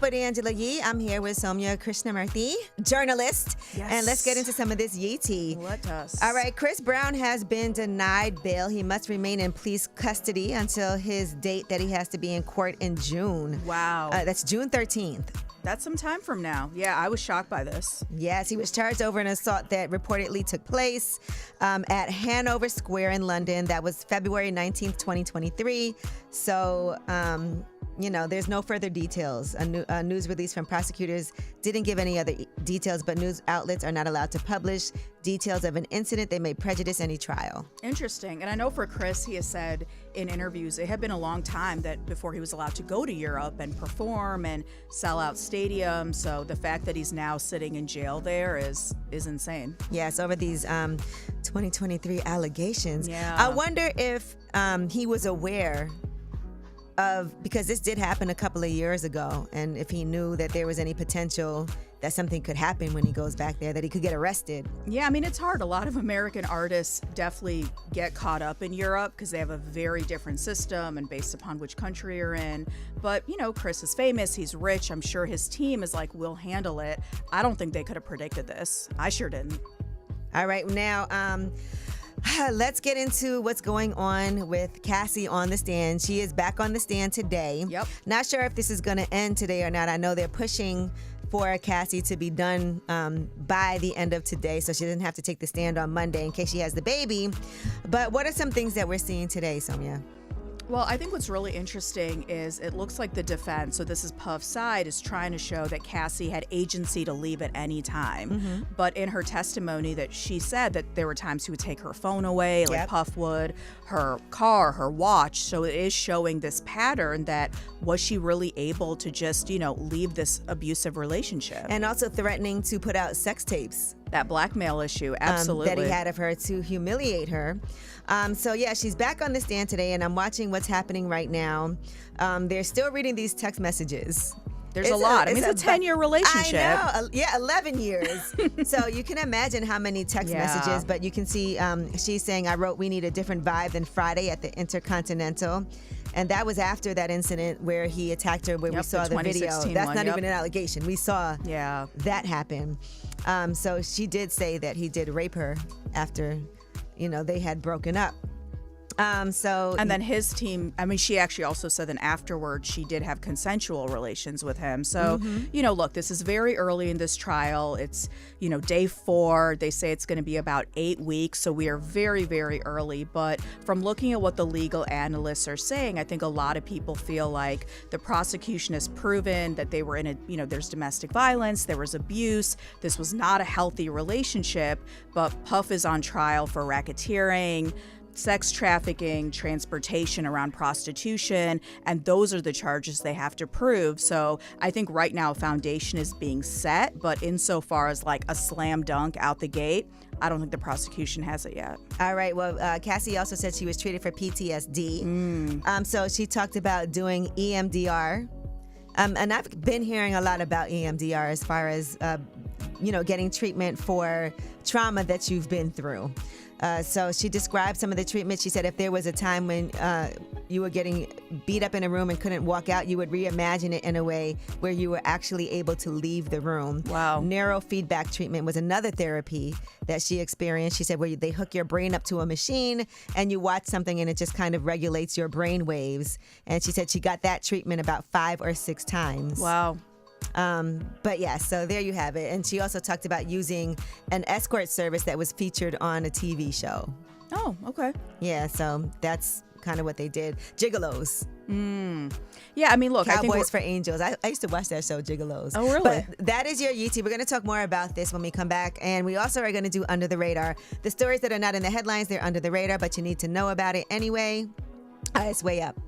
with Angela Yee. I'm here with Soumya Krishnamurthy, journalist. Yes. And let's get into some of this Yee tea. Let us. All right, Chris Brown has been denied bail. He must remain in police custody until his date that he has to be in court in June. Wow. That's June 13th. That's some time from now. Yeah, I was shocked by this. Yes, he was charged over an assault that reportedly took place at Hanover Square in London. That was February 19th, 2023. So, there's no further details. A news release from prosecutors didn't give any other details, but news outlets are not allowed to publish details of an incident that may prejudice any trial. Interesting. And I know for Chris, he has said in interviews it had been a long time that before he was allowed to go to Europe and perform and sell out stadiums. So the fact that he's now sitting in jail there is insane. Yes, over these 2023 allegations. Yeah. I wonder if he was aware of, because this did happen a couple of years ago, and if he knew that there was any potential that something could happen when he goes back there, that he could get arrested. Yeah, I mean, it's hard. A lot of American artists definitely get caught up in Europe because they have a very different system and based upon which country you're in. But, Chris is famous. He's rich. I'm sure his team is like, we'll handle it. I don't think they could have predicted this. I sure didn't. All right, now, let's get into what's going on with Cassie on the stand. She is back on the stand today. Yep. Not sure if this is going to end today or not. I know they're pushing for Cassie to be done by the end of today, so she doesn't have to take the stand on Monday in case she has the baby. But what are some things that we're seeing today, Soumya? Well, I think what's really interesting is it looks like the defense, so this is Puff's side, is trying to show that Cassie had agency to leave at any time. Mm-hmm. But in her testimony that she said that there were times he would take her phone away, like Yep. Puff would, her car, her watch. So it is showing this pattern that was she really able to just, leave this abusive relationship? And also threatening to put out sex tapes. That blackmail issue, absolutely. That he had of her to humiliate her. She's back on the stand today, and I'm watching what's happening right now. They're still reading these text messages. There's a lot. It's a 10-year relationship. I know. 11 years. So you can imagine how many text messages, but you can see she's saying, I wrote, we need a different vibe than Friday at the Intercontinental. And that was after that incident where he attacked her, where we saw the video. That's not even an allegation. We saw that happen. So she did say that he did rape her after, they had broken up. And then his team, she actually also said that afterwards she did have consensual relations with him. So, look, this is very early in this trial. It's, day 4. They say it's going to be about 8 weeks. So we are very, very early. But from looking at what the legal analysts are saying, I think a lot of people feel like the prosecution has proven that they were in there's domestic violence, there was abuse. This was not a healthy relationship. But Puff is on trial for racketeering, sex trafficking, transportation around prostitution, and those are the charges they have to prove. So I think right now a foundation is being set, but insofar as like a slam dunk out the gate, I don't think the prosecution has it yet. All right. Well, Cassie also said she was treated for PTSD. So she talked about doing EMDR. And I've been hearing a lot about EMDR as far as, getting treatment for trauma that you've been through. So she described some of the treatment. She said if there was a time when you were getting beat up in a room and couldn't walk out, you would reimagine it in a way where you were actually able to leave the room. Wow. Neurofeedback treatment was another therapy that she experienced. She said where they hook your brain up to a machine and you watch something and it just kind of regulates your brain waves. And she said she got that treatment about 5 or 6 times. Wow. So there you have it. And she also talked about using an escort service that was featured on a TV show. Oh, okay. Yeah, so that's kind of what they did. Gigolos. Yeah, look, Cowboys for Angels. I used to watch that show, Gigolos. Oh, really? But that is your Yeetie. We're going to talk more about this when we come back. And we also are going to do Under the Radar. The stories that are not in the headlines, they're under the radar, but you need to know about it anyway. It's way up.